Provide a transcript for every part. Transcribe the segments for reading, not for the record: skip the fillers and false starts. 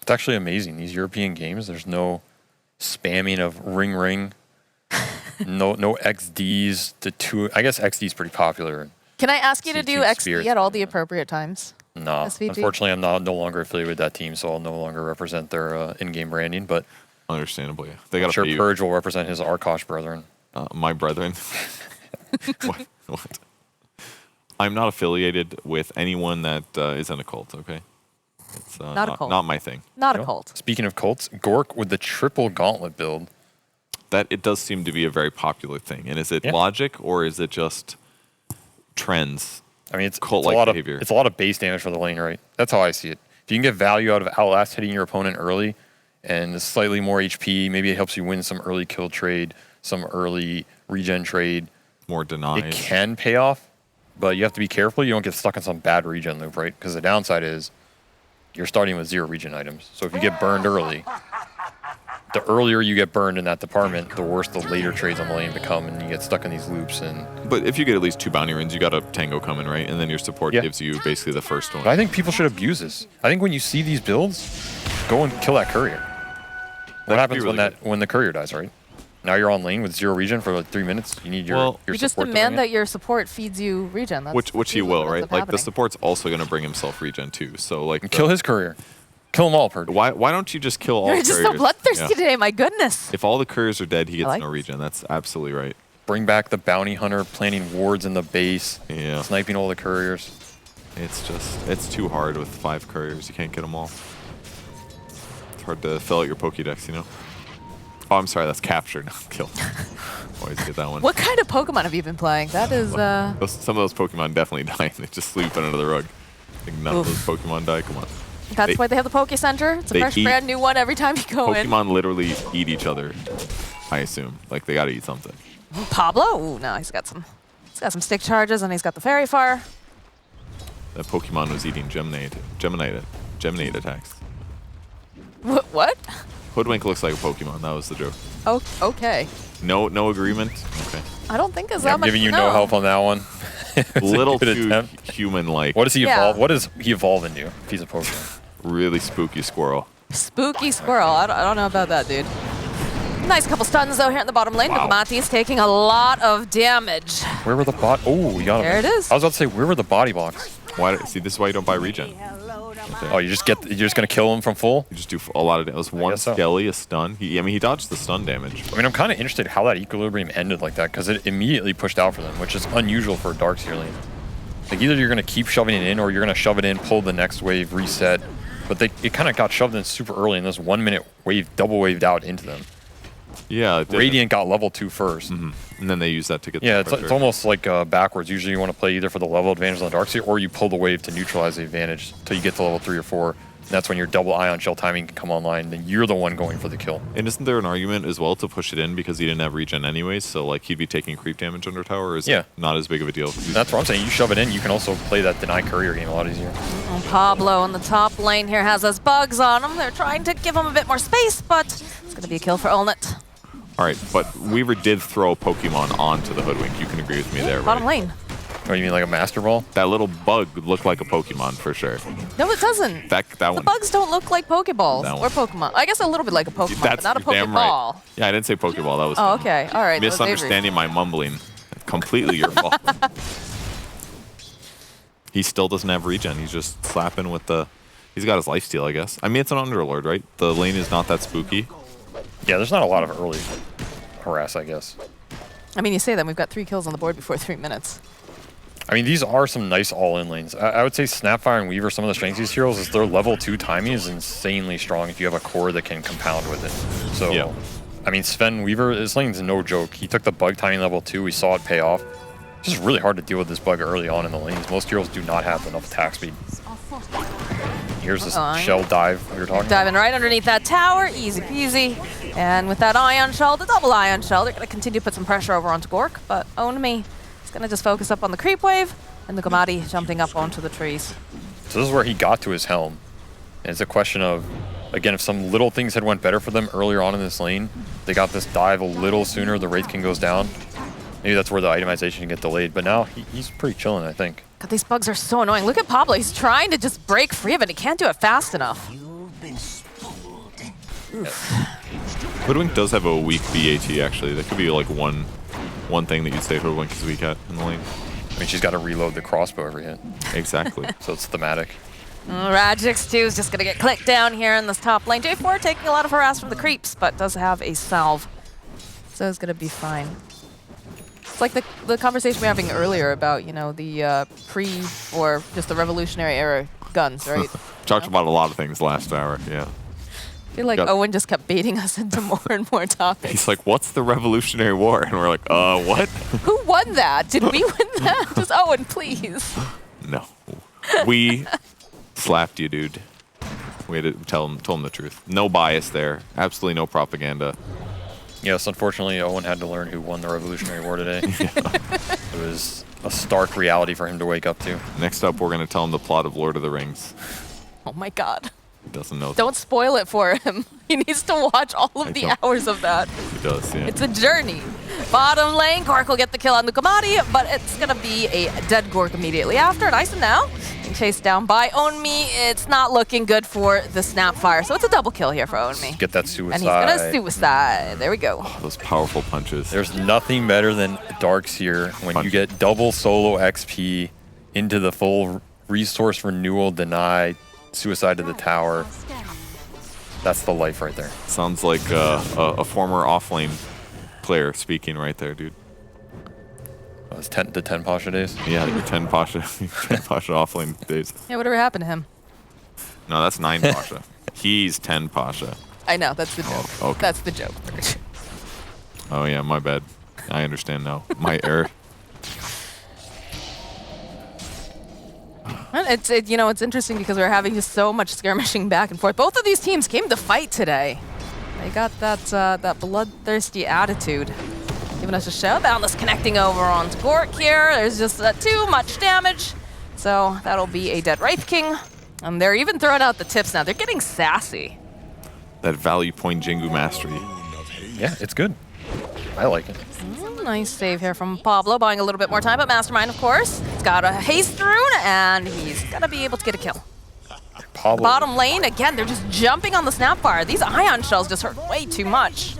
It's actually amazing. These European games, there's no spamming of ring. no XDs. I guess XD is pretty popular. Can I ask you to do XD at all the appropriate times? No. SVG? Unfortunately, I'm no longer affiliated with that team, so I'll no longer represent their in-game branding. But understandably, they got to sure pay you. Purge will represent his Arkosh brethren. My brethren. What? I'm not affiliated with anyone that is in a cult. Okay, it's not a cult. Not my thing. Not a cult. Speaking of cults, Gork with the triple gauntlet build. That it does seem to be a very popular thing. And is it logic or is it just trends? I mean, it's a lot of base damage for the lane, right? That's how I see it. If you can get value out of Outlast hitting your opponent early and slightly more HP, maybe it helps you win some early kill trade, some early regen trade. More denies. It can pay off, but you have to be careful you don't get stuck in some bad regen loop, right? Because the downside is you're starting with 0 regen items. So if you get burned early, the earlier you get burned in that department, the worse the later trades on the lane become, and you get stuck in these loops. But if you get at least 2 bounty runes, you got a tango coming, right? And then your support gives you basically the first one. But I think people should abuse this. I think when you see these builds, go and kill that courier. What happens when the courier dies, right? Now you're on lane with 0 regen for like 3 minutes. You need your you just demand that your support feeds you regen. That's which he will, right? Like the support's also going to bring himself regen too. So like kill his courier. Kill them all, Purge. Why don't you just kill all You're the just couriers? so bloodthirsty today, my goodness. If all the couriers are dead, he gets no regen. That's absolutely right. Bring back the bounty hunter, planting wards in the base, sniping all the couriers. It's too hard with 5 couriers. You can't get them all. It's hard to fill out your Pokédex, you know? Oh, I'm sorry, that's capture, not kill. Always get that one. What kind of Pokemon have you been playing? That is, some of those Pokemon definitely die. They just sleep under the rug. I think none of those Pokemon die. Come on. That's why they have the Poke Center. It's a fresh, brand new one every time you go in. Pokemon literally eat each other, I assume. Like, they gotta eat something. Pablo? Ooh, no, he's got some stick charges, and he's got the Fairy Fire. That Pokemon was eating Geminate attacks. What? Hoodwink looks like a Pokemon. That was the joke. Oh, okay. No agreement? Okay. I don't think I'm giving you no help on that one. Little too human-like. What does he evolve? What does he evolve into if he's a Pokemon? Really spooky squirrel. Spooky squirrel. I don't know about that, dude. Nice couple stuns, though, here in the bottom lane. Wow. Mati's taking a lot of damage. Where were the bot? Oh, you got him. There it is. I was about to say, where were the body blocks? See, this is why you don't buy regen. Oh, you're just gonna kill him from full? You just do a lot of damage. It was one skelly, a stun. He dodged the stun damage. I mean, I'm kind of interested how that equilibrium ended like that, because it immediately pushed out for them, which is unusual for a Darkseer lane. Like, either you're gonna keep shoving it in, or you're gonna shove it in, pull the next wave, reset. But it kind of got shoved in super early, and this 1 minute wave double waved out into them. Yeah, Radiant got level 2 first. And then they use that to get it's almost like backwards. Usually you want to play either for the level advantage on the Darkseer, or you pull the wave to neutralize the advantage until you get to level 3 or 4. And that's when your double Ion Shell timing can come online, then you're the one going for the kill. And isn't there an argument as well to push it in because he didn't have regen anyways, so like he'd be taking creep damage under tower, or is it not as big of a deal? That's what I'm saying. You shove it in, you can also play that deny courier game a lot easier. Pablo in the top lane here has those bugs on him. They're trying to give him a bit more space, but it's going to be a kill for Olnit. All right, but Weaver did throw a Pokemon onto the Hoodwink. You can agree with me there, right? Bottom lane. Oh, you mean like a Master Ball? That little bug looked like a Pokemon for sure. No, it doesn't. That one. The bugs don't look like Pokeballs or Pokemon. I guess a little bit like a Pokemon, but not a Pokeball. Damn right. Yeah, I didn't say Pokeball. That was okay. All right. Misunderstanding my mumbling. Completely your fault. He still doesn't have regen. He's just slapping with the... He's got his lifesteal, I guess. I mean, it's an Underlord, right? The lane is not that spooky. Yeah, there's not a lot of early harass, I guess. I mean, you say that. We've got 3 kills on the board before 3 minutes. I mean, these are some nice all-in lanes. I would say Snapfire and Weaver, some of the strengths of these heroes, is their level 2 timing is insanely strong if you have a core that can compound with it. So, I mean, Sven Weaver, this lane's no joke. He took the bug timing level 2. We saw it pay off. It's just really hard to deal with this bug early on in the lanes. Most heroes do not have enough attack speed. Here's this shell dive we were talking about. Diving right underneath that tower, easy peasy. And with that Ion Shell, the double Ion Shell, they're going to continue to put some pressure over onto Gork, but Own Me is going to just focus up on the creep wave, and the Gamadi jumping up onto the trees. So this is where he got to his helm. And it's a question of, again, if some little things had went better for them earlier on in this lane, they got this dive a little sooner, the Wraith King goes down. Maybe that's where the itemization can get delayed, but now he's pretty chilling, I think. God, these bugs are so annoying. Look at Pablo. He's trying to just break free of it. He can't do it fast enough. Hoodwink does have a weak BAT, actually. That could be like one thing that you'd say Hoodwink is weak at in the lane. I mean, she's got to reload the crossbow every hit. Exactly. So it's thematic. Rajix too is just going to get clicked down here in this top lane. J4 taking a lot of harass from the creeps, but does have a salve. So it's going to be fine. It's like the conversation we were having earlier about, you know, the pre or just the Revolutionary era guns, right? Talked about a lot of things last hour, yeah. I feel like Owen just kept baiting us into more and more topics. He's like, what's the Revolutionary War? And we're like, what? Who won that? Did we win that? Just Owen, please. No. We slapped you, dude. We had to tell him the truth. No bias there. Absolutely no propaganda. Yes, unfortunately, Owen had to learn who won the Revolutionary War today. It was a stark reality for him to wake up to. Next up, we're going to tell him the plot of Lord of the Rings. Oh my god. He doesn't know. Don't spoil it for him. He needs to watch all of the hours of that. He does, yeah. It's a journey. Bottom lane, Gork will get the kill on the Gamadi, but it's going to be a dead Gork immediately after. And Ison now being chased down by Onmi. It's not looking good for the Snapfire, so it's a double kill here for Onmi. Get that suicide. And he's going to suicide. There we go. Oh, those powerful punches. There's nothing better than Darkseer when you get double solo XP into the full resource renewal deny, suicide to the tower. That's the life right there. Sounds like a former offlane player speaking right there, dude. That was the 10 Pasha days? Yeah, the 10 Pasha, 10 Pasha offlane days. Yeah, whatever happened to him? No, that's 9 Pasha. He's 10 Pasha. I know, that's the joke. Oh, okay. That's the joke. Oh yeah, my bad. I understand now. My error. You know, it's interesting because we're having just so much skirmishing back and forth. Both of these teams came to fight today. They got that bloodthirsty attitude. Giving us a show. Boundless connecting over onto Gork here. There's just too much damage. So that'll be a dead Wraith King. And they're even throwing out the tips now. They're getting sassy. That value point Jingu mastery. Yeah, it's good. I like it. Nice save here from Pablo, buying a little bit more time, but Mastermind, of course. He's got a haste rune, and he's gonna be able to get a kill. Pablo. Bottom lane, again, they're just jumping on the Snapfire. These ion shells just hurt way too much.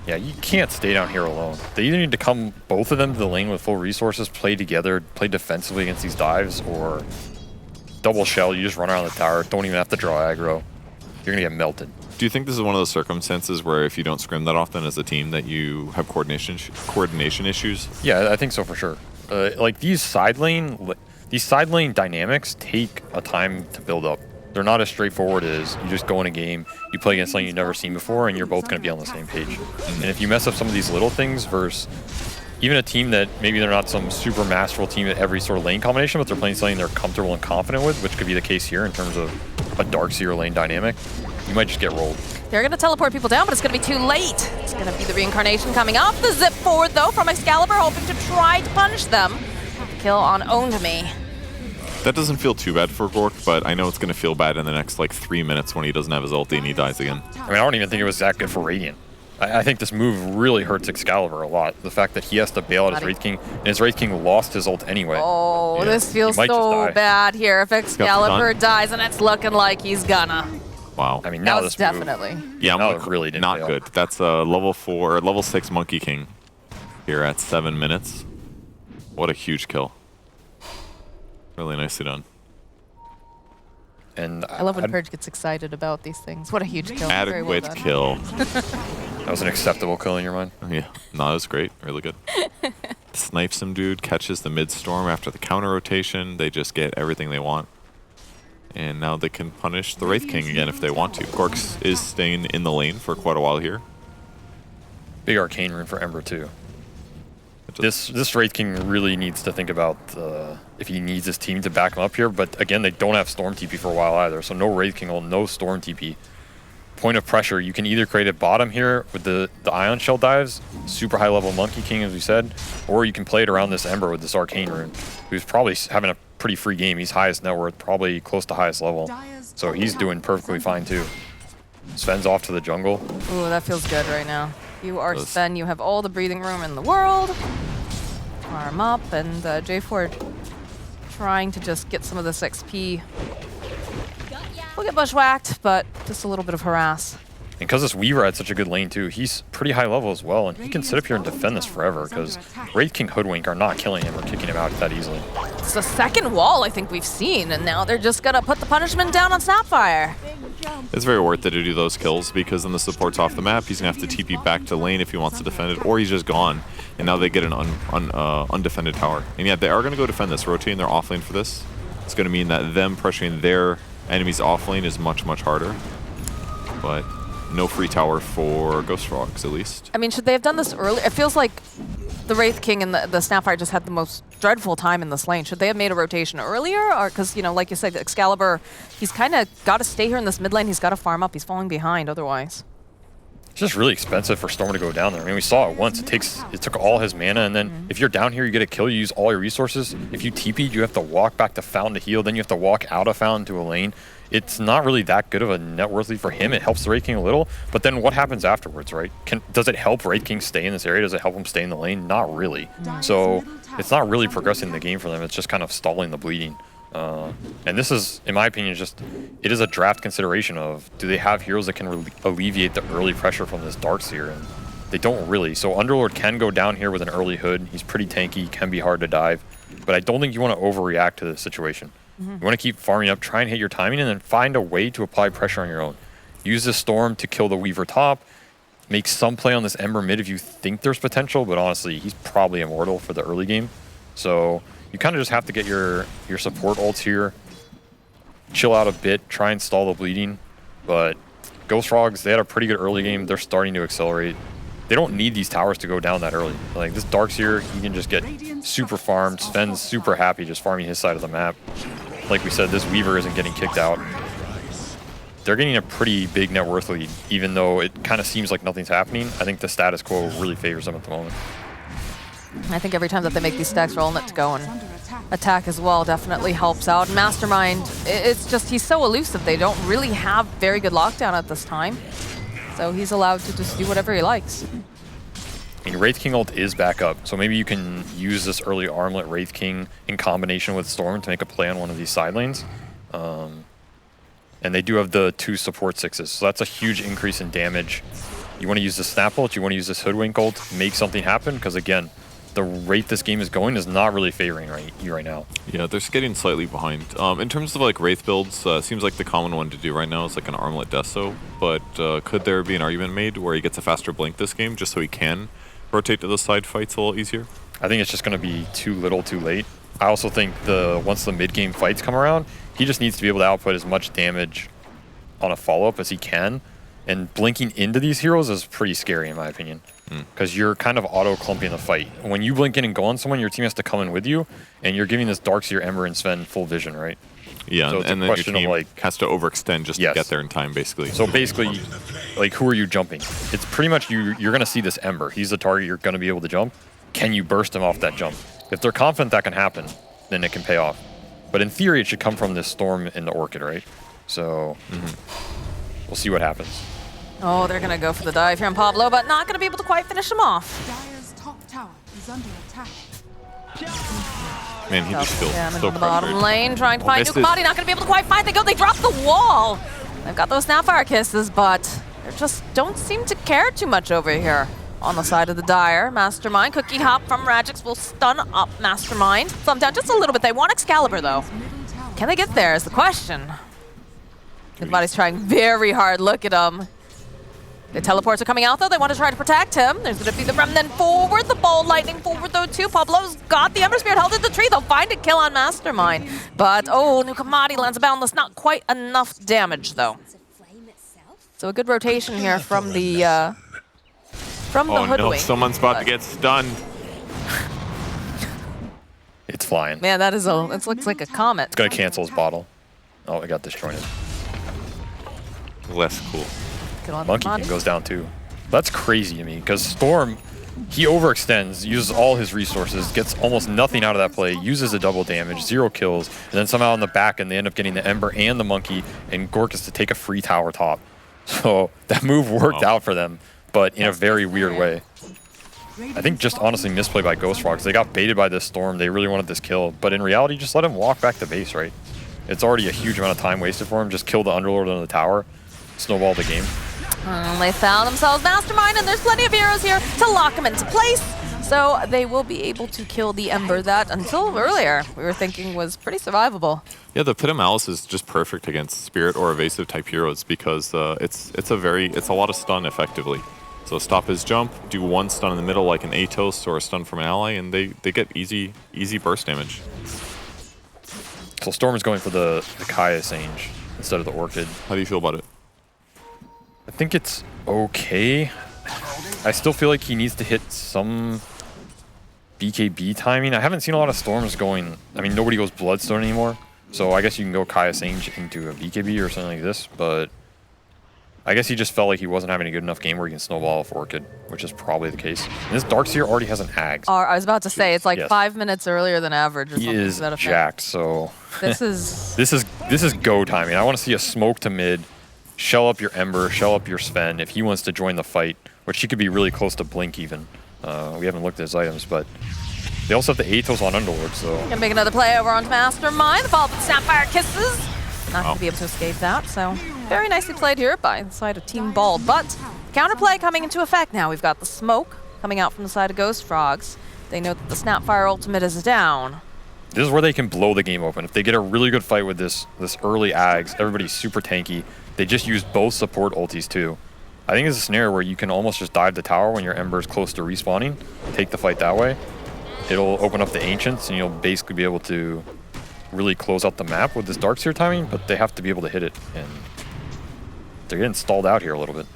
Yeah, you can't stay down here alone. They either need to come, both of them, to the lane with full resources, play together, play defensively against these dives, or double shell, you just run around the tower, don't even have to draw aggro. You're gonna get melted. Do you think this is one of those circumstances where if you don't scrim that often as a team that you have coordination issues? Yeah, I think so for sure. Like these side lane dynamics take a time to build up. They're not as straightforward as you just go in a game, you play against something you've never seen before, and you're both going to be on the same page. And if you mess up some of these little things versus even a team that maybe they're not some super masterful team at every sort of lane combination, but they're playing something they're comfortable and confident with, which could be the case here in terms of a Darkseer lane dynamic, you might just get rolled. They're going to teleport people down, but it's going to be too late. It's going to be the reincarnation coming off the zip forward, though, from Excalibur, hoping to try to punish them. Kill on Owned Me. That doesn't feel too bad for Gork, but I know it's going to feel bad in the next, like, 3 minutes when he doesn't have his ulti and he dies again. I mean, I don't even think it was that good for Radiant. I think this move really hurts Excalibur a lot. The fact that he has to bail out his Wraith King, and his Wraith King lost his ult anyway. Oh, yeah. This feels so bad here if Excalibur dies, and it's looking like he's gonna. Wow. I mean, now this definitely. Yeah, now it really didn't not good. That's a level 6 Monkey King here at 7 minutes. What a huge kill. Really nicely done. And I love when Purge gets excited about these things. What a huge kill. Adequate kill. That was an acceptable kill in your mind? Yeah. No, that was great. Really good. Snipes him, dude. Catches the mid-storm after the counter rotation. They just get everything they want. And now they can punish the Wraith King again if they want to. Gorks is staying in the lane for quite a while here. Big arcane rune for Ember too. This Wraith King really needs to think about if he needs his team to back him up here. But again, they don't have Storm TP for a while either. So no Wraith King ult, no Storm TP. Point of pressure, you can either create a bottom here with the Ion Shell dives, super high level Monkey King as we said, or you can play it around this Ember with this arcane rune, who's probably having a pretty free game. He's highest net worth, probably close to highest level. So he's doing perfectly fine too. Sven's off to the jungle. Ooh, that feels good right now. You are Sven, you have all the breathing room in the world. Arm up, and J4 trying to just get some of this XP We'll get bushwhacked, but just a little bit of harass. And because this Weaver had such a good lane too, he's pretty high level as well, and he can sit up here and defend this forever because Wraith King Hoodwink are not killing him or kicking him out that easily. It's the second wall I think we've seen, and now they're just gonna put the punishment down on Snapfire. It's very worth it to do those kills because then the support's off the map. He's gonna have to TP back to lane if he wants to defend it, or he's just gone. And now they get an undefended tower. And yeah, they are gonna go defend this, rotating their off lane for this. It's gonna mean that them pressuring their enemies off lane is much, much harder. But no free tower for Ghost Frogs, at least. I mean, should they have done this earlier? It feels like the Wraith King and the Snapfire just had the most dreadful time in this lane. Should they have made a rotation earlier? Or, because, you know, like you said, Excalibur, he's kind of got to stay here in this mid lane. He's got to farm up. He's falling behind otherwise. It's just really expensive for Storm to go down there. I mean, we saw it once. It took all his mana, and then if you're down here, you get a kill, you use all your resources. If you TP'd, you have to walk back to Fountain to heal, then you have to walk out of Fountain to a lane. It's not really that good of a net worth lead for him. It helps the Wraith King a little, but then what happens afterwards, right? Does it help Wraith King stay in this area? Does it help him stay in the lane? Not really. So it's not really progressing the game for them. It's just kind of stalling the bleeding. And this is, in my opinion, it is a draft consideration of, do they have heroes that can alleviate the early pressure from this Darkseer? And they don't really. So Underlord can go down here with an early hood. He's pretty tanky, can be hard to dive, but I don't think you want to overreact to this situation. You want to keep farming up, try and hit your timing, and then find a way to apply pressure on your own. Use this Storm to kill the Weaver top, make some play on this Ember mid if you think there's potential, but honestly, he's probably immortal for the early game. So you kind of just have to get your support ults here, chill out a bit, try and stall the bleeding. But Ghost Frogs, they had a pretty good early game. They're starting to accelerate. They don't need these towers to go down that early. Like this Darkseer, he can just get super farmed. Sven's super happy just farming his side of the map. Like we said, this Weaver isn't getting kicked out. They're getting a pretty big net worth lead, even though it kind of seems like nothing's happening. I think the status quo really favors them at the moment. I think every time that they make these stacks, rolling it to go and attack as well definitely helps out. Mastermind, it's just, he's so elusive. They don't really have very good lockdown at this time. So he's allowed to just do whatever he likes. I mean, Wraith King ult is back up, so maybe you can use this early armlet Wraith King in combination with Storm to make a play on one of these side lanes. And they do have the 2 support 6s, so that's a huge increase in damage. You want to use the Snap ult, you want to use this Hoodwink ult, make something happen, because again, the rate this game is going is not really favoring you right now. Yeah, they're getting slightly behind. In terms of like Wraith builds, seems like the common one to do right now is like an Armlet Deso, but could there be an argument made where he gets a faster blink this game just so he can rotate to the side fights a little easier? I think it's just going to be too little too late. I also think once the mid-game fights come around, he just needs to be able to output as much damage on a follow-up as he can. And blinking into these heroes is pretty scary in my opinion. Because you're kind of auto-clumping the fight. When you blink in and go on someone, your team has to come in with you, and you're giving this Darkseer, Ember, and Sven full vision, right? Yeah, so and then your team has to overextend just to get there in time, basically. So basically, like, who are you jumping? It's pretty much you're going to see this Ember. He's the target you're going to be able to jump. Can you burst him off that jump? If they're confident that can happen, then it can pay off. But in theory, it should come from this Storm and the Orchid, right? So we'll see what happens. Oh, they're going to go for the dive here on Pablo, but not going to be able to quite finish him off. Dire's top tower is under attack. Man, he just feels so in the bottom pressured. lane, trying to find new commodity, not going to be able to quite find. They drop the wall. They've got those Snapfire kisses, but they just don't seem to care too much over here. On the side of the Dire, Mastermind, Cookie Hop from Radix will stun up Mastermind. Thumb down just a little bit. They want Excalibur, though. Can they get there is the question. Everybody's trying very hard. Look at him. The teleports are coming out, though. They want to try to protect him. There's going to be the Remnant forward, the Bold Lightning forward, though, too. Pablo's got the Ember Spirit held in the tree. They'll find a kill on Mastermind. But, oh, new commodity lands a boundless. Not quite enough damage, though. So a good rotation here from the Hoodwink. No, someone's about to get stunned. It's flying. Man, it looks like a comet. It's going to cancel his bottle. Oh, it got disjointed. Less cool. Monkey King goes down too. That's crazy to me because Storm, he overextends, uses all his resources, gets almost nothing out of that play, uses a double damage, 0 kills, and then somehow in the back and they end up getting the Ember and the Monkey, and Gork is to take a free tower top. So that move worked out for them, but in a very weird way. I think just honestly misplay by Ghost Frogs. They got baited by this Storm. They really wanted this kill, but in reality, just let him walk back to base, right? It's already a huge amount of time wasted for him. Just kill the Underlord on the tower, snowball the game. They found themselves Mastermind, and there's plenty of heroes here to lock him into place. So they will be able to kill the Ember that, until earlier, we were thinking was pretty survivable. Yeah, the Pit of Malice is just perfect against Spirit or Evasive type heroes because it's a lot of stun effectively. So stop his jump, do one stun in the middle like an Atos or a stun from an ally, and they get easy burst damage. So Storm is going for the Kaya Sage instead of the Orchid. How do you feel about it? I think it's okay. I still feel like he needs to hit some BKB timing. I haven't seen a lot of Storms going... I mean, nobody goes Bloodstone anymore. So I guess you can go Kaya Sage into a BKB or something like this, but I guess he just felt like he wasn't having a good enough game where he can snowball off Orchid, which is probably the case. And this Darkseer already has an Ags. I was about to say, it's like Yes. 5 minutes earlier than average or He something is to that effect. jacked, so... This is... This is go timing. I want to see a smoke to mid, shell up your Ember, shell up your Sven if he wants to join the fight, which he could be really close to Blink even. We haven't looked at his items, but they also have the Atos on Underlord, so... Gonna make another play over onto Mastermind, followed with Sapphire Kisses. Not gonna be able to escape that, so very nicely played here by the side of Team Bald. But counterplay coming into effect now. We've got the smoke coming out from the side of Ghost Frogs. They know that the Snapfire ultimate is down. This is where they can blow the game open. If they get a really good fight with this early Ags, everybody's super tanky. They just use both support ultis too. I think it's a scenario where you can almost just dive the tower when your Ember's close to respawning, take the fight that way. It'll open up the Ancients, and you'll basically be able to really close out the map with this Darkseer timing, but they have to be able to hit it, and they're getting stalled out here a little bit.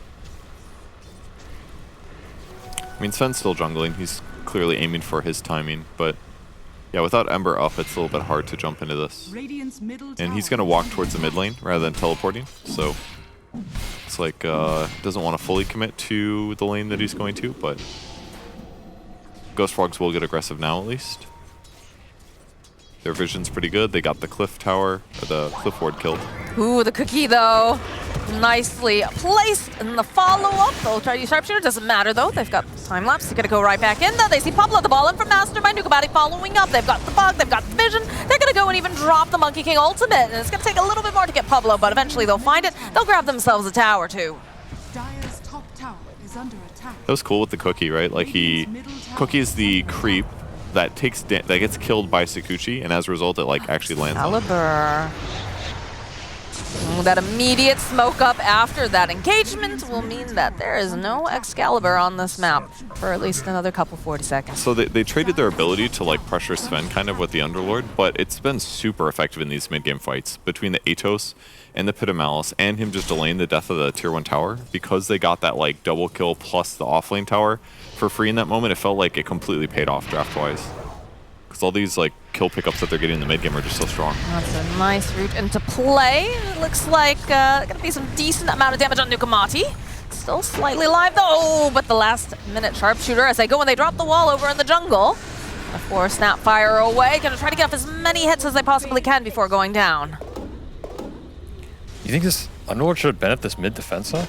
I mean, Sven's still jungling. He's clearly aiming for his timing, but yeah, without Ember up, it's a little bit hard to jump into this. Radiant's middle And he's tower going to walk towards the mid lane rather than teleporting, so it's like doesn't want to fully commit to the lane that he's going to, but Ghost Frogs will get aggressive now at least. Their vision's pretty good. They got the cliff tower, or the cliff ward killed. Ooh, the cookie though. Nicely placed in the follow-up. They'll try to use Sharpshooter. Doesn't matter though. They've got time lapse. They're going to go right back in though. They see Pablo the ball in from Mastermind. Nukamati following up. They've got the bug. They've got the vision. They're going to go and even drop the Monkey King ultimate. And it's going to take a little bit more to get Pablo, but eventually they'll find it. They'll grab themselves a tower too. Dire's top tower is under attack. That was cool with the cookie, right? Like Cookie is the creep that gets killed by Sakuchi, and as a result, it like actually lands on him. Caliber. That immediate smoke up after that engagement will mean that there is no Excalibur on this map for at least another couple 40 seconds. So they traded their ability to like pressure Sven kind of with the Underlord, but it's been super effective in these mid-game fights between the Atos and the Pit of Malice and him just delaying the death of the tier 1 tower because they got that like double kill plus the offlane tower for free in that moment. It felt like it completely paid off draft-wise. Because all these like kill pickups that they're getting in the mid game are just so strong. That's a nice route into play. It looks like gonna be some decent amount of damage on Nukamati. Still slightly alive though. Oh, but the last minute sharpshooter as they go and they drop the wall over in the jungle. A force Snapfire away. Gonna try to get off as many hits as they possibly can before going down. You think this Underlord should have been at this mid defense though?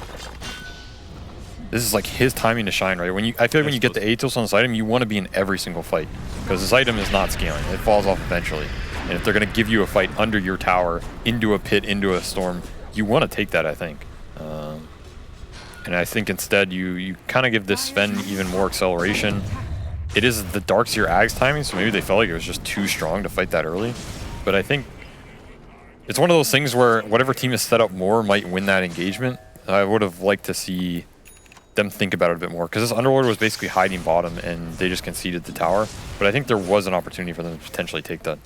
This is like his timing to shine, right? I feel like when you get the Atos on this item, you want to be in every single fight. Because this item is not scaling. It falls off eventually. And if they're going to give you a fight under your tower, into a pit, into a storm, you want to take that, I think. And I think instead you kind of give this Sven even more acceleration. It is the Darkseer Ags timing, so maybe they felt like it was just too strong to fight that early. But I think it's one of those things where whatever team is set up more might win that engagement. I would have liked to see them think about it a bit more, because this Underlord was basically hiding bottom and they just conceded the tower. But I think there was an opportunity for them to potentially take that.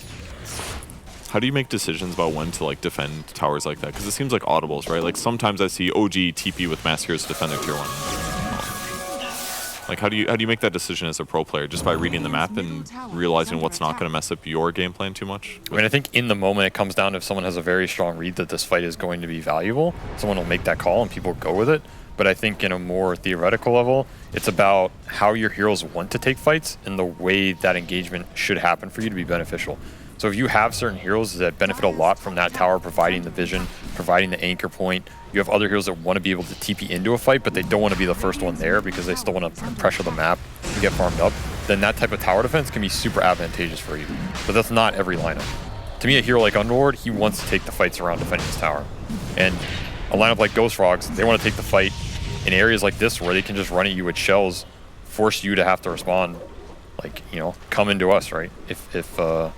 How do you make decisions about when to like defend towers like that? Because it seems like audibles, right? Like sometimes I see OG TP with Mass Heroes defend their tier 1. Like how do you make that decision as a pro player? Just by reading the map and realizing what's not going to mess up your game plan too much? I mean, I think in the moment it comes down to if someone has a very strong read that this fight is going to be valuable, someone will make that call and people go with it. But I think in a more theoretical level, it's about how your heroes want to take fights and the way that engagement should happen for you to be beneficial. So if you have certain heroes that benefit a lot from that tower providing the vision, providing the anchor point, you have other heroes that want to be able to TP into a fight, but they don't want to be the first one there because they still want to pressure the map and get farmed up, then that type of tower defense can be super advantageous for you. But that's not every lineup. to me, a hero like Underlord, he wants to take the fights around defending his tower. And a lineup like Ghost Frogs, they want to take the fight in areas like this where they can just run at you with shells, force you to have to respond, like, you know, come into us, right? If we're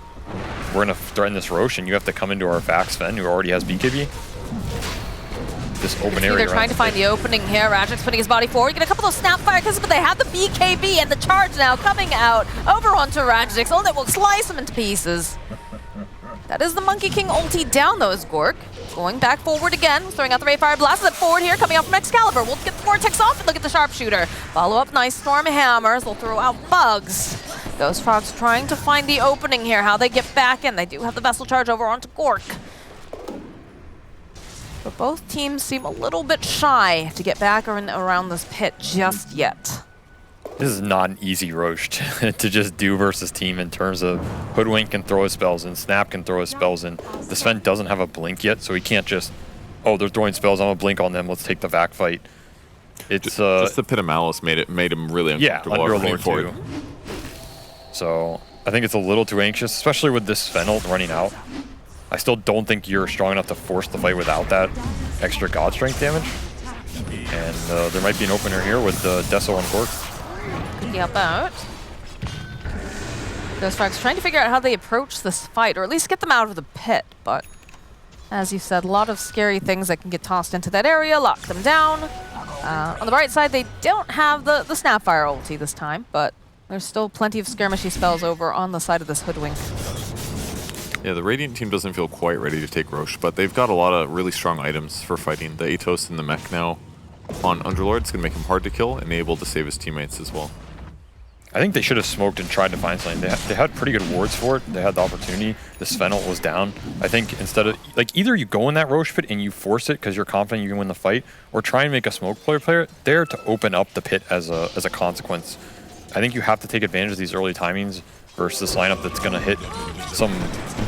going to threaten this Roche and you have to come into our Vax Sven, who already has BKB, this open area. They're trying to find the opening here. Rajik's putting his body forward. Get a couple of snapfire kisses, but they have the BKB and the charge now coming out over onto Rajik. So that will slice him into pieces. That is the Monkey King ulti down though, is Gork. Going back forward again, throwing out the Ray Fire Blast. That forward here, coming out from Excalibur. We'll get the Vortex off and look at the Sharpshooter. Follow up, nice Storm Hammers. They'll throw out Bugs. Ghost Frogs trying to find the opening here, how they get back in. They do have the Vessel Charge over onto Gork. But both teams seem a little bit shy to get back around this pit just yet. This is not an easy Roche to just do versus team in terms of Hoodwink can throw his spells in, Snap can throw his spells in. The Sven doesn't have a blink yet, so he can't just, oh, they're throwing spells, I'm gonna blink on them, let's take the Vac fight. It's just the Pit of Malice made him really uncomfortable. Yeah, Underlord too. So I think it's a little too anxious, especially with this Sven ult running out. I still don't think you're strong enough to force the fight without that extra God Strength damage. And there might be an opener here with Deso and Gork. Could help out. Ghost Frogs trying to figure out how they approach this fight, or at least get them out of the pit. But as you said, a lot of scary things that can get tossed into that area, lock them down. On the bright side, they don't have the Snapfire ulti this time, but there's still plenty of skirmishy spells over on the side of this Hoodwink. Yeah, the Radiant team doesn't feel quite ready to take Roche, but they've got a lot of really strong items for fighting. The Atos and the mech now on Underlord is going to make him hard to kill and able to save his teammates as well. I think they should have smoked and tried to find something. They had pretty good wards for it. They had the opportunity. The Sven ult was down. I think instead of, like, either you go in that Roche pit and you force it because you're confident you can win the fight, or try and make a smoke player there to open up the pit as a consequence. I think you have to take advantage of these early timings versus this lineup that's going to hit some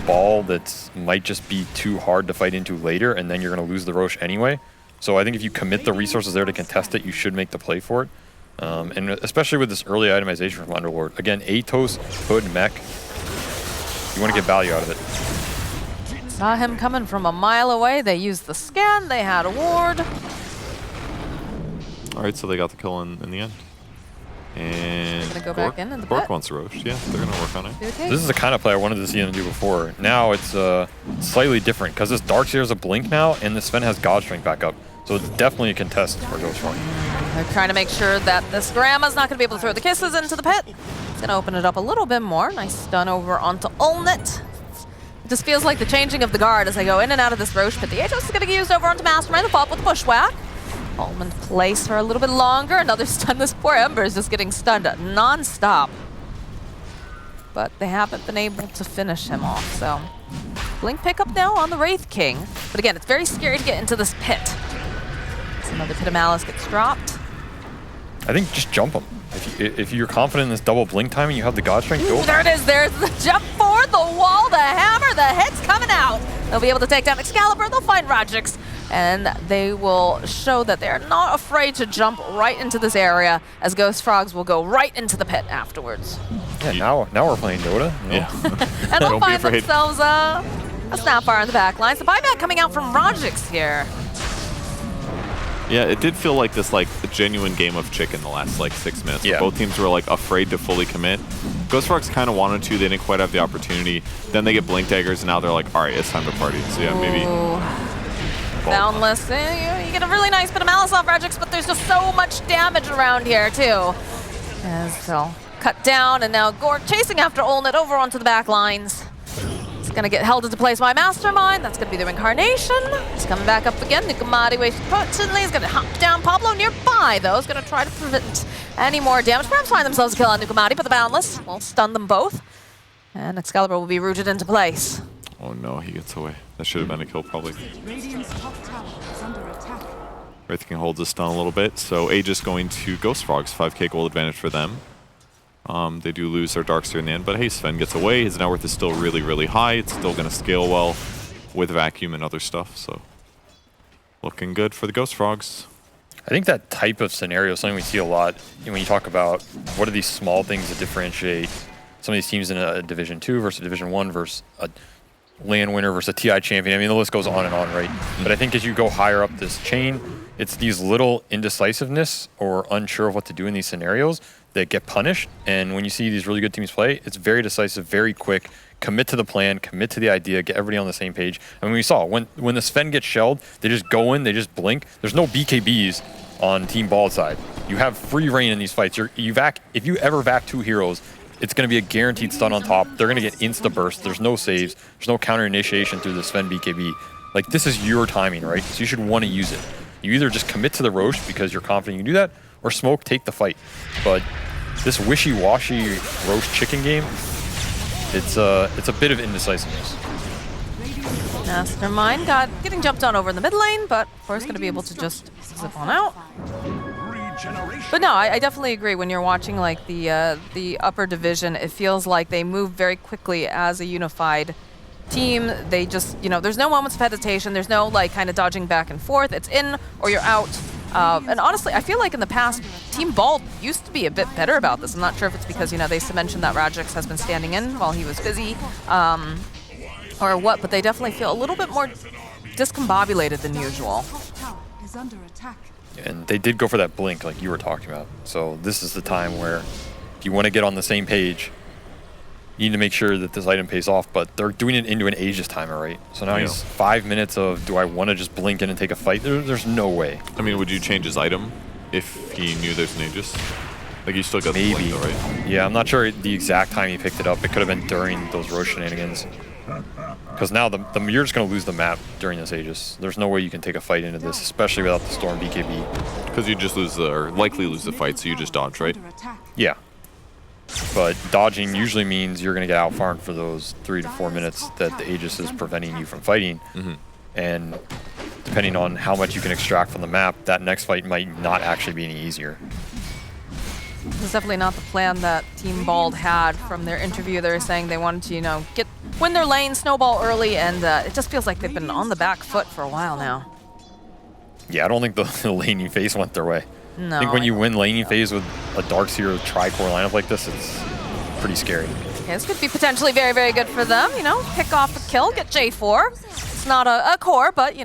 ball that might just be too hard to fight into later, and then you're going to lose the Roche anyway. So I think if you commit the resources there to contest it, you should make the play for it. And especially with this early itemization from Underlord. Again, Atos, Hood, Mech, you want to get value out of it. Saw him coming from a mile away. They used the scan. They had a ward. All right, so they got the kill in the end. And Gonna go back in the Gork pit. wants a Roche. Yeah, they're going to work on it. Okay. This is the kind of play I wanted to see them do before. Now it's slightly different because this Darkseer has a blink now, and this Sven has God Strength back up. So it's definitely a contest for Ghost Frog. They're trying to make sure that this Grandma's not going to be able to throw the kisses into the pit. It's going to open it up a little bit more. Nice stun over onto Ulnet. It just feels like the changing of the guard as I go in and out of this Roche pit. The Atos is going to get used over onto Mastermind. The follow-up with the Bushwhack. Ullman plays for a little bit longer. Another stun. This poor Ember is just getting stunned non-stop. But they haven't been able to finish him off, so... Blink pickup now on the Wraith King. But again, it's very scary to get into this pit. So another Pit of Malice gets dropped. I think just jump him. If you're confident in this double blink timing, you have the God Strength, go. There it is. There's the jump forward, the wall, the hammer, the head's coming out. They'll be able to take down Excalibur. They'll find Rajix. And they will show that they're not afraid to jump right into this area, as Ghost Frogs will go right into the pit afterwards. Yeah, now we're playing Dota. You know? Yeah. And they'll Don't be find afraid. themselves a Snapfire in the back lines. The buyback coming out from Rajix here. Yeah, it did feel like this, like, a genuine game of chicken the last, like, 6 minutes. Yeah. Both teams were, like, afraid to fully commit. Ghost Frogs kind of wanted to. They didn't quite have the opportunity. Then they get Blink Daggers, and now they're like, all right, it's time to party. So, yeah, maybe... Boundless. You get a really nice bit of Malice off Rajix, but there's just so much damage around here, too. As they'll cut down, and now Gork chasing after Ulnet over onto the back lines. It's going to get held into place by Mastermind. That's going to be their incarnation. He's coming back up again. Nukamati waits patiently. He's going to hop down. Pablo nearby, though, is going to try to prevent any more damage. Perhaps find themselves a kill on Nukamati, but the Boundless will stun them both. And Excalibur will be rooted into place. Oh, no, he gets away. That should have been a kill, probably. Radiant's top tower is under attack. Wraith King holds us down a little bit. So Aegis going to Ghost Frogs. 5k gold advantage for them. They do lose their Darkseer in the end, but hey, Sven gets away. His net worth is still really, really high. It's still going to scale well with Vacuum and other stuff, so looking good for the Ghost Frogs. I think that type of scenario is something we see a lot when you talk about what are these small things that differentiate some of these teams in a Division 2 versus a Division 1 versus a LAN winner versus a TI champion. I mean, the list goes on and on, right? But I think as you go higher up this chain, it's these little indecisiveness or unsure of what to do in these scenarios that get punished. And when you see these really good teams play, it's very decisive, very quick. Commit to the plan, commit to the idea, get everybody on the same page. I mean, we saw when the Sven gets shelled, they just go in, they just blink. There's no BKBs on Team Bald side. You have free reign in these fights. If you ever vac 2 heroes, it's going to be a guaranteed stun on top. They're going to get insta-burst. There's no saves. There's no counter-initiation through the Sven BKB. Like, this is your timing, right? So you should want to use it. You either just commit to the Roche because you're confident you can do that, or smoke, take the fight. But this wishy-washy Roche chicken game, it's a bit of indecisiveness. Mastermind getting jumped on over in the mid lane, but of course going to be able to just zip on out. But no, I definitely agree. When you're watching like the upper division, it feels like they move very quickly as a unified team. They just, there's no moments of hesitation. There's no like kind of dodging back and forth. It's in or you're out. And honestly, I feel like in the past, Team Bald used to be a bit better about this. I'm not sure if it's because, they mentioned that Radrix has been standing in while he was busy or what, but they definitely feel a little bit more discombobulated than usual. Is under attack. And they did go for that blink like you were talking about. So this is the time where if you want to get on the same page, you need to make sure that this item pays off, but they're doing it into an Aegis timer, right? So now he's 5 minutes of, do I want to just blink in and take a fight? There's no way. I mean, would you change his item if he knew there's an Aegis? Like, you still got the blink though, right? Yeah, I'm not sure the exact time he picked it up. It could have been during those Roche shenanigans. Because now you're just going to lose the map during this Aegis. There's no way you can take a fight into this, especially without the Storm BKB. Because you just likely lose the fight, so you just dodge, right? Yeah. But dodging usually means you're going to get out-farmed for those 3 to 4 minutes that the Aegis is preventing you from fighting. And depending on how much you can extract from the map, that next fight might not actually be any easier. This is definitely not the plan that Team Bald had from their interview. They were saying they wanted to, win their lane, snowball early, and it just feels like they've been on the back foot for a while now. Yeah, I don't think the laning phase went their way. No, I think when you win laning phase with a Darkseer tri-core lineup like this, it's pretty scary. Okay, this could be potentially very, very good for them. Pick off a kill, get J4. It's not a core, but,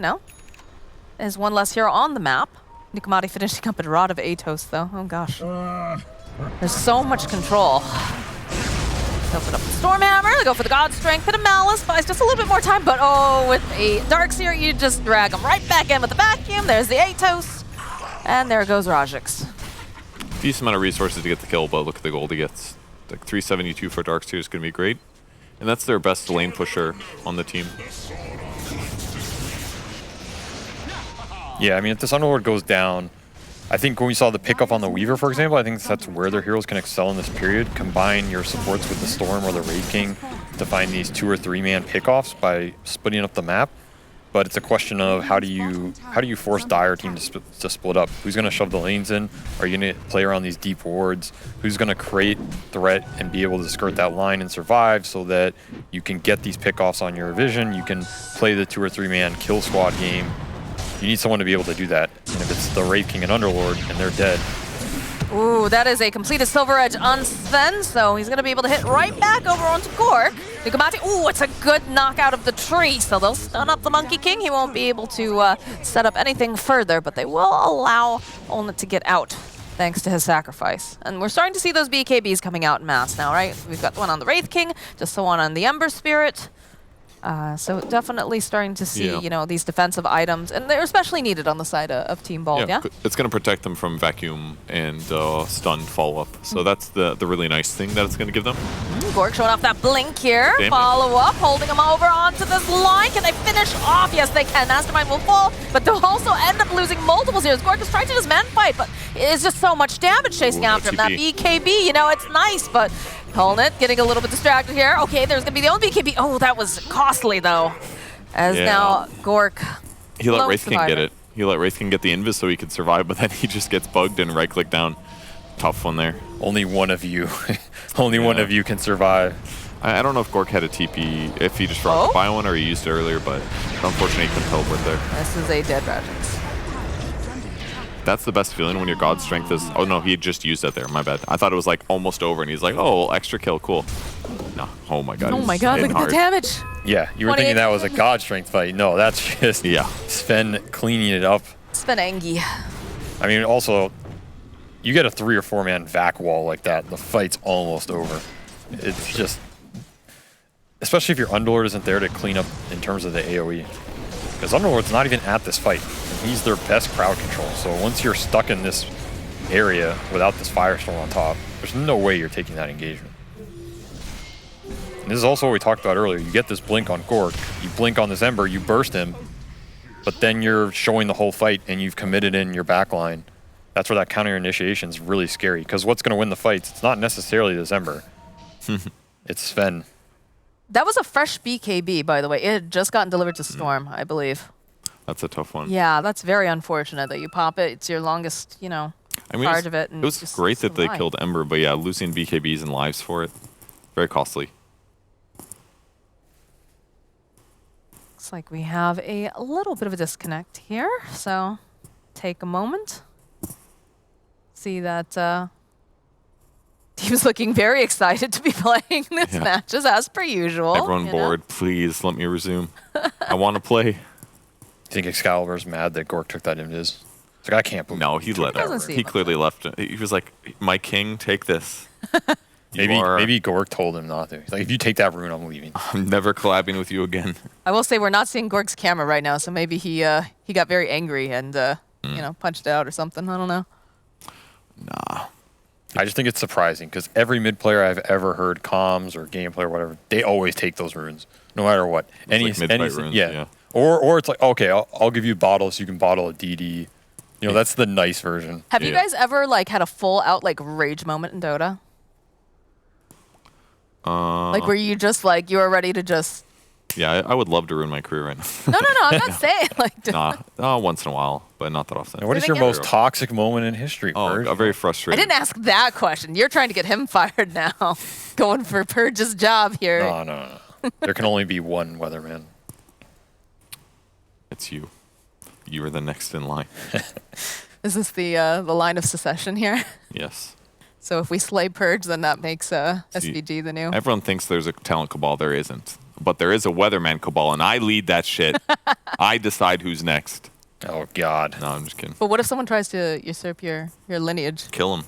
there's one less hero on the map. Nikomati finishing up a Rod of Atos, though. Oh, gosh. There's so much control. Open up the Stormhammer, they go for the God Strength, bit of Malice, buys just a little bit more time, but with a Darkseer, you just drag them right back in with the vacuum. There's the Atos, and there goes Radrix. Decent amount of resources to get the kill, but look at the gold he gets. Like 372 for Darkseer is going to be great. And that's their best lane pusher on the team. Yeah, I mean, if this Underlord goes down, I think when we saw the pickup on the Weaver, for example, I think that's where their heroes can excel in this period. Combine your supports with the Storm or the Wraith King to find these 2 or 3 man pickoffs by splitting up the map. But it's a question of how do you force Dire team to split up? Who's going to shove the lanes in? Are you going to play around these deep wards? Who's going to create threat and be able to skirt that line and survive so that you can get these pickoffs on your vision? You can play the 2 or 3 man kill squad game. You need someone to be able to do that. And if it's the Wraith King and Underlord and they're dead. Ooh, that is a completed Silver Edge on Sven, so he's going to be able to hit right back over onto Gork. Nikomati, ooh, it's a good knockout of the tree, so they'll stun up the Monkey King. He won't be able to set up anything further, but they will allow Olnit to get out thanks to his sacrifice. And we're starting to see those BKBs coming out in mass now, right? We've got the one on the Wraith King, just the one on the Ember Spirit. So definitely starting to see, these defensive items, and they're especially needed on the side of Team Bald, yeah? It's going to protect them from vacuum and stun follow-up. So that's the really nice thing that it's going to give them. Gork showing off that blink here. Follow-up, holding him over onto this line. Can they finish off? Yes, they can. Mastermind will fall, but they'll also end up losing multiple zeros. Gork is trying to just man fight, but it's just so much damage chasing after him. That BKB, it's nice, but Olnit getting a little bit distracted here. Okay, there's going to be the only BKB. Oh, that was costly, though. As now Gork. He let Wraith King get it. He let Wraith King get the invis so he could survive, but then he just gets bugged and right-click down. Tough one there. Only one of you. One of you can survive. I don't know if Gork had a TP, if he just forgot to buy one or he used it earlier, but unfortunately he couldn't teleport there. This is a dead Radrix. That's the best feeling when your God Strength is... Oh, no, he just used that there. My bad. I thought it was, like, almost over, and he's like, oh, extra kill. Cool. No. Oh, my God. Oh, my God. Look at the damage. Yeah, you were thinking that was a god strength fight. No, that's just Sven cleaning it up. Sven Engi. I mean, also, you get a 3 or 4 man vac wall like that, the fight's almost over. It's just, especially if your Underlord isn't there to clean up in terms of the AoE. Because Underlord's not even at this fight. He's their best crowd control. So once you're stuck in this area without this Firestorm on top, there's no way you're taking that engagement. And this is also what we talked about earlier. You get this blink on Gork, you blink on this Ember, you burst him, but then you're showing the whole fight and you've committed in your backline. That's where that counter initiation is really scary. Because what's going to win the fights? It's not necessarily this Ember. It's Sven. That was a fresh BKB, by the way. It had just gotten delivered to Storm, I believe. That's a tough one. Yeah, that's very unfortunate that you pop it. It's your longest, you know, charge of it. And it was great that they killed Ember, but yeah, losing BKBs and lives for it, very costly. Looks like we have a little bit of a disconnect here, so take a moment. See that team's looking very excited to be playing this matches as per usual. Everyone bored, please let me resume. I want to play. You think Excalibur's mad that Gork took that invis? It's like, I can't believe. No, he let it. He clearly left it. He was like, my king, take this. Maybe Gork told him not to. He's like, if you take that rune, I'm leaving. I'm never collabing with you again. I will say we're not seeing Gork's camera right now, so maybe he got very angry and you know, punched out or something. I don't know. Nah. I just think it's surprising because every mid player I've ever heard, comms or gameplay or whatever, they always take those runes, no matter what. Any runes, yeah. Or it's like, okay, I'll give you bottle so you can bottle a DD. You know, that's the nice version. Have you guys ever like had a full out like rage moment in Dota? Like where you just like you were ready to just. Yeah, I would love to ruin my career right now. No, I'm not saying like. Nah, once in a while, but not that often. Now, what is your most toxic moment in history, Purge? Oh, very frustrating. I didn't ask that question. You're trying to get him fired now, going for Purge's job here. No. There can only be one weatherman. It's you. You are the next in line. Is this the line of secession here? Yes. So if we slay Purge, then that makes SVG the new. Everyone thinks there's a talent cabal. There isn't. But there is a weatherman cabal, and I lead that shit. I decide who's next. Oh, God. No, I'm just kidding. But what if someone tries to usurp your lineage? Kill him.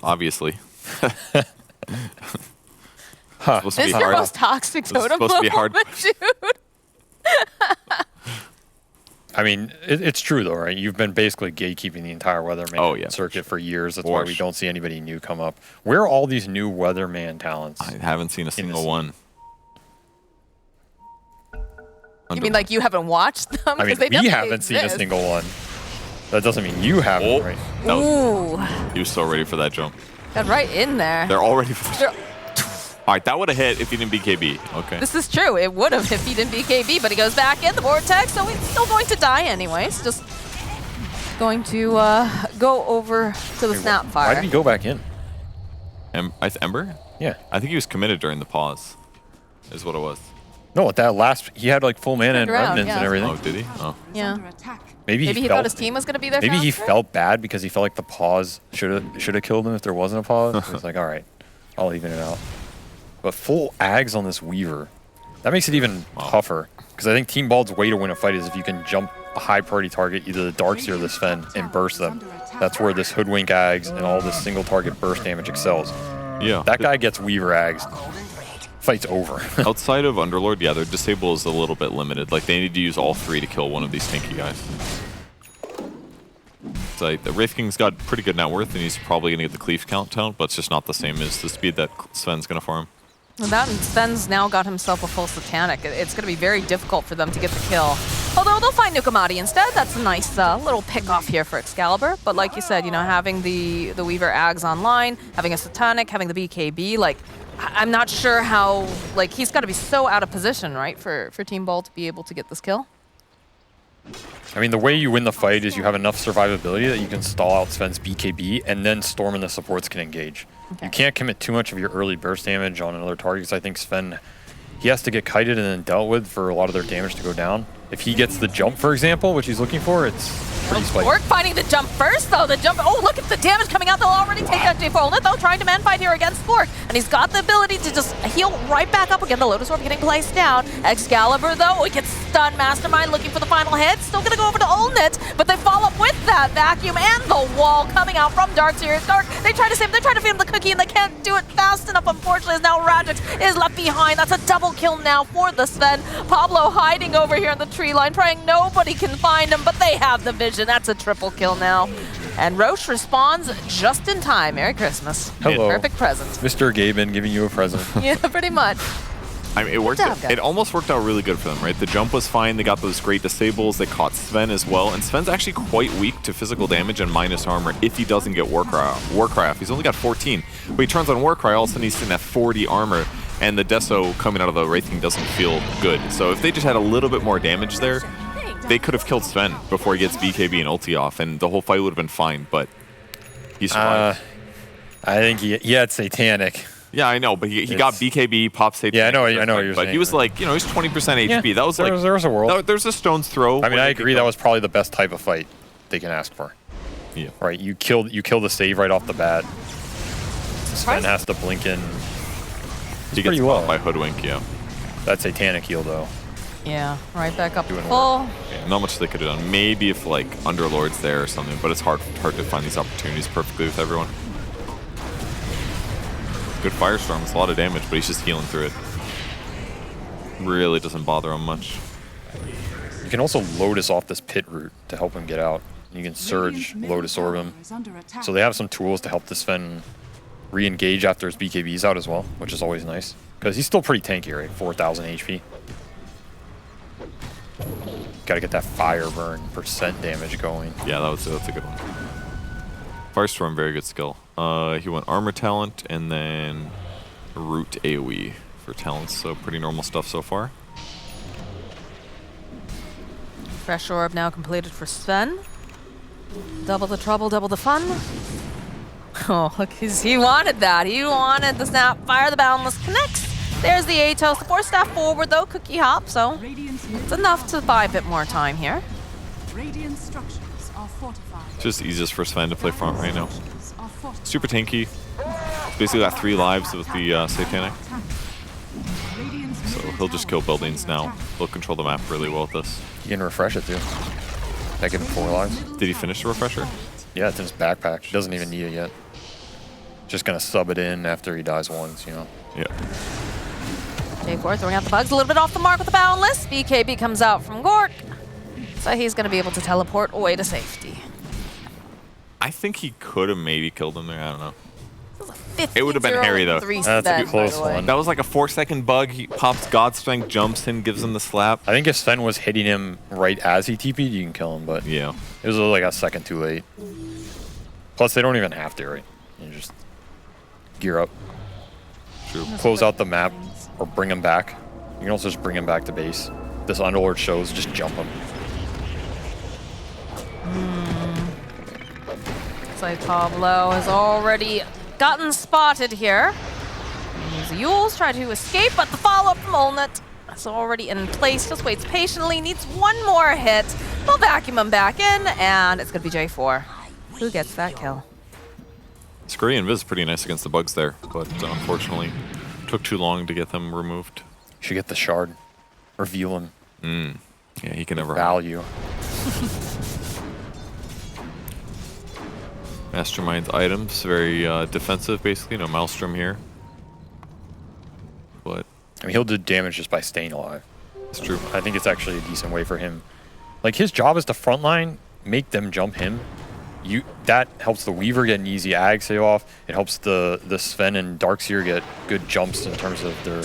Obviously. This is your most toxic totem moment, dude. I mean, it's true though, right? You've been basically gatekeeping the entire weatherman circuit for years. That's why we don't see anybody new come up. Where are all these new weatherman talents? I haven't seen a single one. You mean like you haven't watched them? I mean, we haven't seen a single one. That doesn't mean you haven't, right? Ooh. He was so ready for that jump. Got right in there. They're all ready for the jump. All right, that would have hit if he didn't BKB. Okay. This is true. It would have if he didn't BKB, but he goes back in the vortex, so he's still going to die anyways. Just going to go over to the Snapfire. Why did he go back in? Ember? Yeah. I think he was committed during the pause, is what it was. No, at that last, he had like full mana and remnants and everything. Oh, did he? Oh. Yeah. Maybe he thought his team was going to be there. Maybe he felt bad because he felt like the pause should have killed him if there wasn't a pause. He was like, all right, I'll even it out. But full ags on this Weaver, that makes it even tougher. Because I think Team Bald's way to win a fight is if you can jump a high priority target, either the Darkseer or the Sven, and burst them. That's where this Hoodwink ags and all this single target burst damage excels. Yeah. That guy gets Weaver ags. Fight's over. Outside of Underlord, yeah, their disable is a little bit limited. Like, they need to use all 3 to kill one of these tanky guys. It's like, the Wraith King's got pretty good net worth, and he's probably going to get the cleave count, but it's just not the same as the speed that Sven's going to farm. Well, that and Sven's now got himself a full Satanic. It's going to be very difficult for them to get the kill. Although they'll find Nukamati instead. That's a nice little pick off here for Excalibur. But like you said, you know, having the Weaver Ags online, having a Satanic, having the BKB, like, I'm not sure how, like, he's got to be so out of position, right, for Team Ball to be able to get this kill. I mean, the way you win the fight is you have enough survivability that you can stall out Sven's BKB, and then Storm and the supports can engage. Okay. You can't commit too much of your early burst damage on another target, because I think Sven, he has to get kited and then dealt with for a lot of their damage to go down. if he gets the jump, for example, which he's looking for, it's pretty spiky. Gork finding the jump first, though. The jump. Oh, look at the damage coming out. They'll already take out J4. Though, trying to man fight here against Gork. And he's got the ability to just heal right back up again. The Lotus Orb getting placed down. Excalibur, though, he gets stunned. Mastermind looking for the final hit. Still going to go over to Ulnit, but they follow up with that vacuum and the wall coming out from Darkseer. Dark, they try to save him. They try to feed him the cookie, and they can't do it fast enough, unfortunately, as now Radix is left behind. That's a double kill now for the Sven. Pablo hiding over here in the tree line, praying nobody can find him, but they have the vision. That's a triple kill now. And Roche responds just in time. Merry Christmas. Hello. Perfect present. Mr. Gaben giving you a present. Yeah, pretty much. I mean, it worked. Good job, guys. It almost worked out really good for them, right? The jump was fine. They got those great disables. They caught Sven as well. And Sven's actually quite weak to physical damage and minus armor if he doesn't get Warcry off. He's only got 14. But he turns on Warcry, all of a sudden he's sitting at 40 armor. And the Deso coming out of the Wraith King doesn't feel good. So if they just had a little bit more damage there, they could have killed Sven before he gets BKB and ulti off. And the whole fight would have been fine. But he survived. I think he had Satanic. Yeah, I know, but he got BKB, pop state. Yeah, I know what you're But saying. he was like, you know, he's 20% HP. Yeah, That was like, there was a world. there's a stone's throw. I mean, I agree. That was probably the best type of fight they can ask for. Yeah. Right, you kill the save right off the bat. Sven has to blink in. He pretty gets well. caught by Hoodwink, yeah. That Satanic heal though. Yeah, right back up to Doing full. Yeah, not much they could have done. Maybe if like Underlord's there or something, but it's hard to find these opportunities perfectly with everyone. Good Firestorm, it's a lot of damage, but he's just healing through it. Really doesn't bother him much. You can also Lotus off this pit route to help him get out. You can Surge, Lotus Orb him. So they have some tools to help this Sven re-engage after his BKB's out as well, which is always nice. Because he's still pretty tanky, right? 4,000 HP. Gotta get that fire burn % damage going. Yeah, that's a good one. Firestorm, very good skill. He went Armor Talent and then Root AoE for talents, so pretty normal stuff so far. Fresh orb now completed for Sven. Double the trouble, double the fun. Oh, look, he wanted that. He wanted the snap, fire the boundless, connects. There's the Atos, the 4-staff forward though, cookie hop, so it's enough to buy a bit more time here. Radiant structures are fortified. It's just easiest for Sven to play front right now. Super tanky. Basically got 3 lives with the Satanic. So he'll just kill buildings now. He'll control the map really well with this. You can refresh it too. That give him 4 lives. Did he finish the refresher? Yeah, it's in his backpack. He doesn't even need it yet. Just gonna sub it in after he dies once, you know. Yeah. J4 throwing out the bugs, a little bit off the mark with the boundless. BKB comes out from Gork. So he's going to be able to teleport away to safety. I think he could have maybe killed him there. I don't know. It It would have been hairy, though. That's a close one. That was like a 4-second bug. He pops God Strength, jumps in, gives him the slap. I think if Sven was hitting him right as he TP'd, you can kill him, but Yeah. it was like a second too late. Plus, they don't even have to, right? You just gear up, True. close out the map, or bring him back. You can also just bring him back to base. This Underlord shows, just jump him. Looks like Pablo has already gotten spotted here. Yule's trying to escape, but the follow-up from Ulnit is already in place. Just waits patiently, needs one more hit. They'll vacuum him back in, and it's going to be J4 who gets that kill. Scurry and Viz pretty nice against the bugs there, but unfortunately took too long to get them removed. You should get the shard. Reveal him. Yeah, he can never Value. Mastermind's items, very defensive basically, no Maelstrom here. But I mean, he'll do damage just by staying alive. it's true. I think it's actually a decent way for him. Like, his job is to frontline, make them jump him. That helps the Weaver get an easy ag save off. It helps the Sven and Darkseer get good jumps in terms of their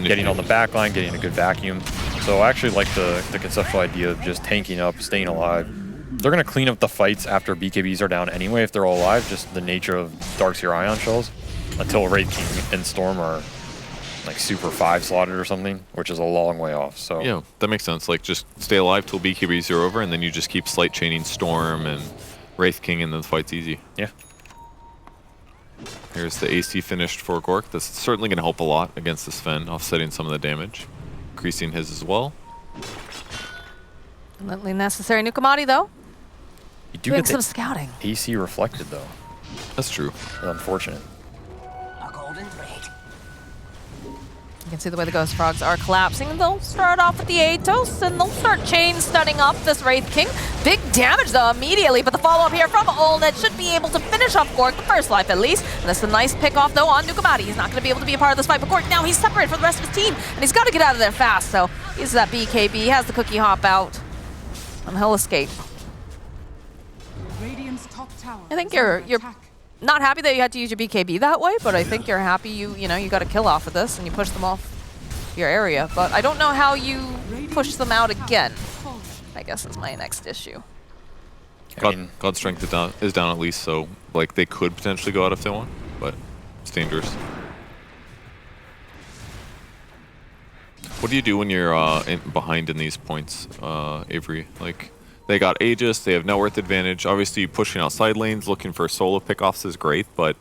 getting on the back line, getting a good vacuum. So I actually like the conceptual idea of just tanking up, staying alive. They're going to clean up the fights after BKBs are down anyway if they're all alive, just the nature of Darkseer Ion Shells, until Wraith King and Storm are like super 5 slotted or something, which is a long way off. So Yeah, that makes sense. Like, just stay alive till BKBs are over, and then you just keep slight chaining Storm and Wraith King, and then the fight's easy. yeah. Here's the AC finished for Gork. This is certainly going to help a lot against the Sven, offsetting some of the damage. Increasing his as well. Definitely necessary. Nukamati, though, You do doing get some the scouting. AC reflected, though. That's true. It's unfortunate. You can see the way the Ghost Frogs are collapsing. They'll start off with the Atos, and they'll start chain stunning up this Wraith King. Big damage, though, immediately, but the follow-up here from Olnet should be able to finish off Gork, the first life at least. And that's a nice pick-off, though, on Nukamati. He's not going to be able to be a part of this fight, but Gork, now he's separated from the rest of his team, and he's got to get out of there fast, so uses that BKB, has the cookie hop out, and he'll escape. Radiant's top tower I think is under you're attack. not happy that you had to use your BKB that way, but I think you're happy you got a kill off of this and you push them off your area. But I don't know how you push them out again, I guess is my next issue. God strength is down at least, so like they could potentially go out if they want, but it's dangerous. What do you do when you're behind in these points, Avery? Like, they got Aegis, they have net worth advantage. Obviously, pushing out side lanes, looking for solo pickoffs is great, but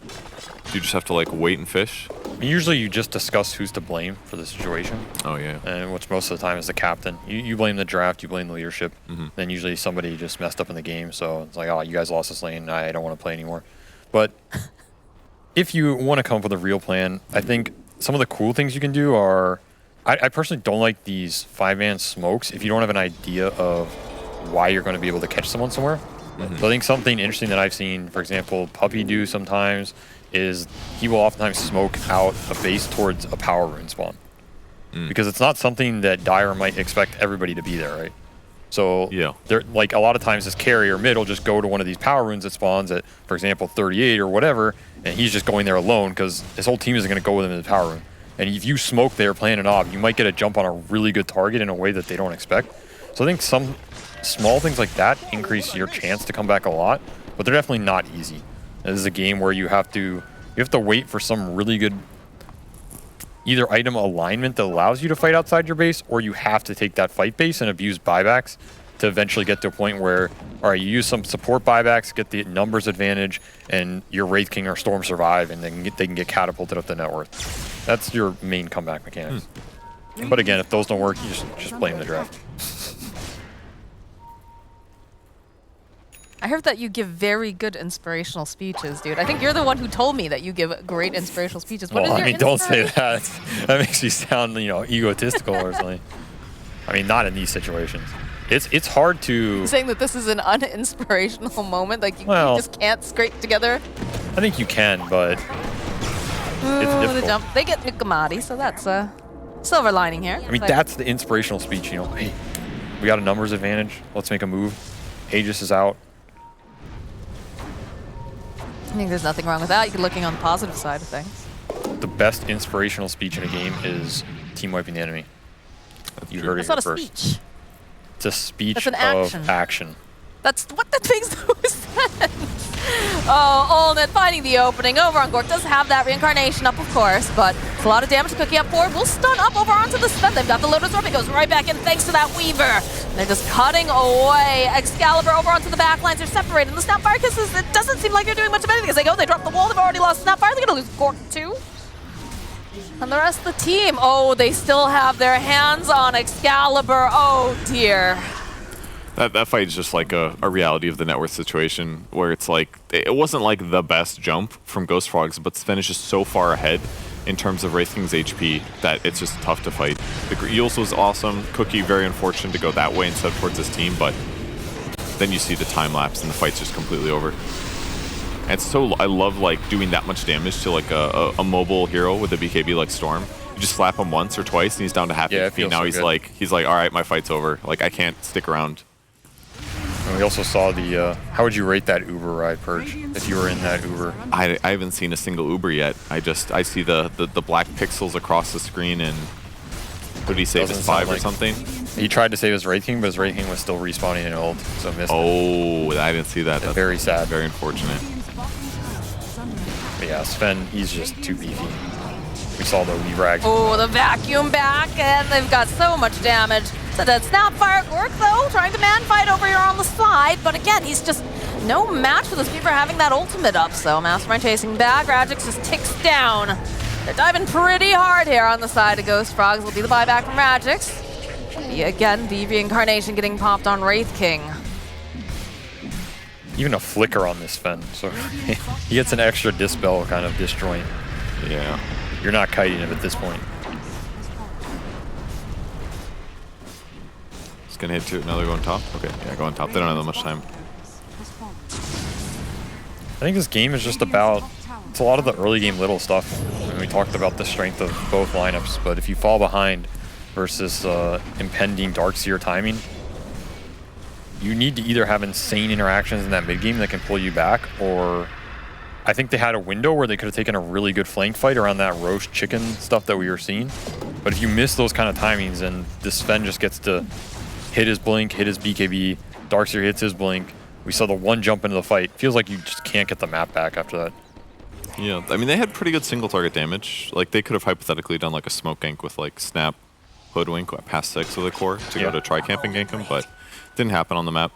you just have to like wait and fish. Usually you just discuss who's to blame for the situation. Oh yeah. And which most of the time is the captain. You blame the draft, you blame the leadership. Then usually somebody just messed up in the game, so it's like, oh, you guys lost this lane, I don't want to play anymore. But if you want to come up with a real plan, I think some of the cool things you can do are, I personally don't like these 5-man smokes if you don't have an idea of why you're going to be able to catch someone somewhere. So I think something interesting that I've seen, for example, Puppy do sometimes, is he will oftentimes smoke out a base towards a power rune spawn. Because it's not something that Dire might expect everybody to be there, right? So yeah, they're like a lot of times this carry or mid will just go to one of these power runes that spawns at, for example, 38 or whatever, and he's just going there alone because his whole team isn't going to go with him in the power rune. And if you smoke there playing an op, you might get a jump on a really good target in a way that they don't expect. So I think some small things like that increase your chance to come back a lot, but they're definitely not easy. This is a game where you have to wait for some really good either item alignment that allows you to fight outside your base, or you have to take that fight base and abuse buybacks to eventually get to a point where, all right, you use some support buybacks, get the numbers advantage, and your Wraith King or Storm survive, and then they can get catapulted up to net worth. That's your main comeback mechanics. But again, if those don't work, you just blame the draft. I heard that you give very good inspirational speeches, dude. I think you're the one who told me that you give great inspirational speeches. What is your don't say that. That makes you sound, egotistical or something. I mean, not in these situations. It's hard to... Saying that this is an uninspirational moment, like you just can't scrape together. I think you can, but it's difficult. The jump. They get Nukamati, so that's a silver lining here. I mean, that's the inspirational speech, Hey, we got a numbers advantage. Let's make a move. Aegis is out. I think there's nothing wrong with that. You're looking on the positive side of things. The best inspirational speech in a game is team wiping the enemy. You heard it That's here not a first. speech. It's a speech That's an of action. That's what that makes no sense. Oh, Olnet finding the opening over on Gork. Does have that reincarnation up, of course, but it's a lot of damage to Cookie up forward. Will stun up over onto the Sven. They've got the Lotus Orb. It goes right back in thanks to that Weaver. And they're just cutting away. Excalibur over onto the back lines. They're separated. And the Snapfire Kisses, it doesn't seem like they're doing much of anything. As they go, they drop the wall. They've already lost Snapfire. They're going to lose Gork too. And the rest of the team, they still have their hands on Excalibur. Oh, dear. That fight is just like a reality of the net worth situation where it's like, it wasn't like the best jump from Ghost Frogs, but Sven is just so far ahead in terms of Wraith King's HP that it's just tough to fight. The Eels was awesome. Cookie, very unfortunate to go that way instead towards his team, but then you see the time lapse and the fight's just completely over. And so I love like doing that much damage to like a mobile hero with a BKB like Storm. You just slap him once or twice and he's down to half HP. Now so he's like, all right, my fight's over. Like I can't stick around. And we also saw the, how would you rate that Uber ride, Purge, if you were in that Uber? I haven't seen a single Uber yet. I see the black pixels across the screen, and could he save his 5 or something? He tried to save his Wraith King, but his Wraith King was still respawning in ult, so missed it. Oh, I didn't see that. That's very sad. Very unfortunate. But yeah, Sven, he's just too beefy. We saw the Weaver. Oh, the vacuum back, and they've got so much damage. So that Snapfire Gork, though, trying to man fight over here on the side, but again, he's just no match for this Weaver having that ultimate up, so Mastermind chasing back, Radix just ticks down. They're diving pretty hard here on the side of Ghost Frogs. Will be the buyback from Radix. Again, the reincarnation getting popped on Wraith King. Even a flicker on this Sven, so he gets an extra dispel kind of disjoint. Yeah. You're not kiting him at this point. It's gonna hit to another going top. Okay, yeah, going top. They don't have that much time. I think this game is just about, it's a lot of the early game little stuff. I mean, we talked about the strength of both lineups, but if you fall behind versus impending Darkseer timing, you need to either have insane interactions in that mid game that can pull you back, or I think they had a window where they could have taken a really good flank fight around that roast chicken stuff that we were seeing. But if you miss those kind of timings and this Sven just gets to hit his blink, hit his BKB, Darkseer hits his blink, we saw the one jump into the fight. Feels like you just can't get the map back after that. Yeah, I mean, they had pretty good single target damage. Like, they could have hypothetically done like a smoke gank with like Snap, Hoodwink past 6 with the core to go to tri-camp and gank him, but didn't happen on the map.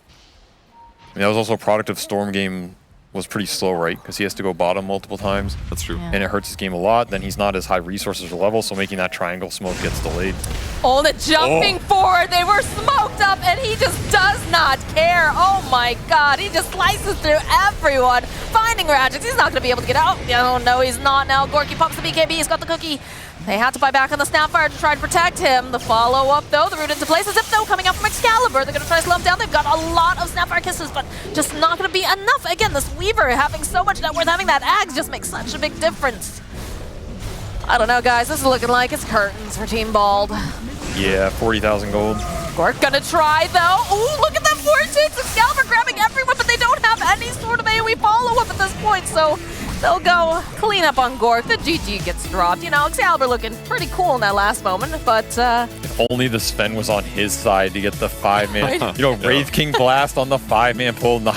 I mean, that was also a product of Storm game was pretty slow, right? Because he has to go bottom multiple times. That's true. Yeah. And it hurts his game a lot. Then he's not as high resources or level, so making that triangle smoke gets delayed. Oh, the jumping forward. They were smoked up, and he just does not care. Oh my god, he just slices through everyone. Finding Radix, he's not going to be able to get out. Oh no, he's not now. Gorky pops the BKB, he's got the cookie. They had to buy back on the Snapfire to try and protect him. The follow-up, though, the root into place is if, though, coming up from Excalibur. They're going to try to slow him down. They've got a lot of Snapfire kisses, but just not going to be enough. Again, this Weaver having so much net worth, having that Axe just makes such a big difference. I don't know, guys. This is looking like it's curtains for Team Bald. Yeah, 40,000 gold. Gork gonna try, though. Ooh, look at that 4-6. Excalibur grabbing everyone, but they don't have any sort of AoE follow-up at this point, so they'll go clean up on Gork. The GG gets dropped. You know, Excalibur looking pretty cool in that last moment, but If only the Sven was on his side to get the 5-man. You know, Wraith King blast on the 5-man pull, not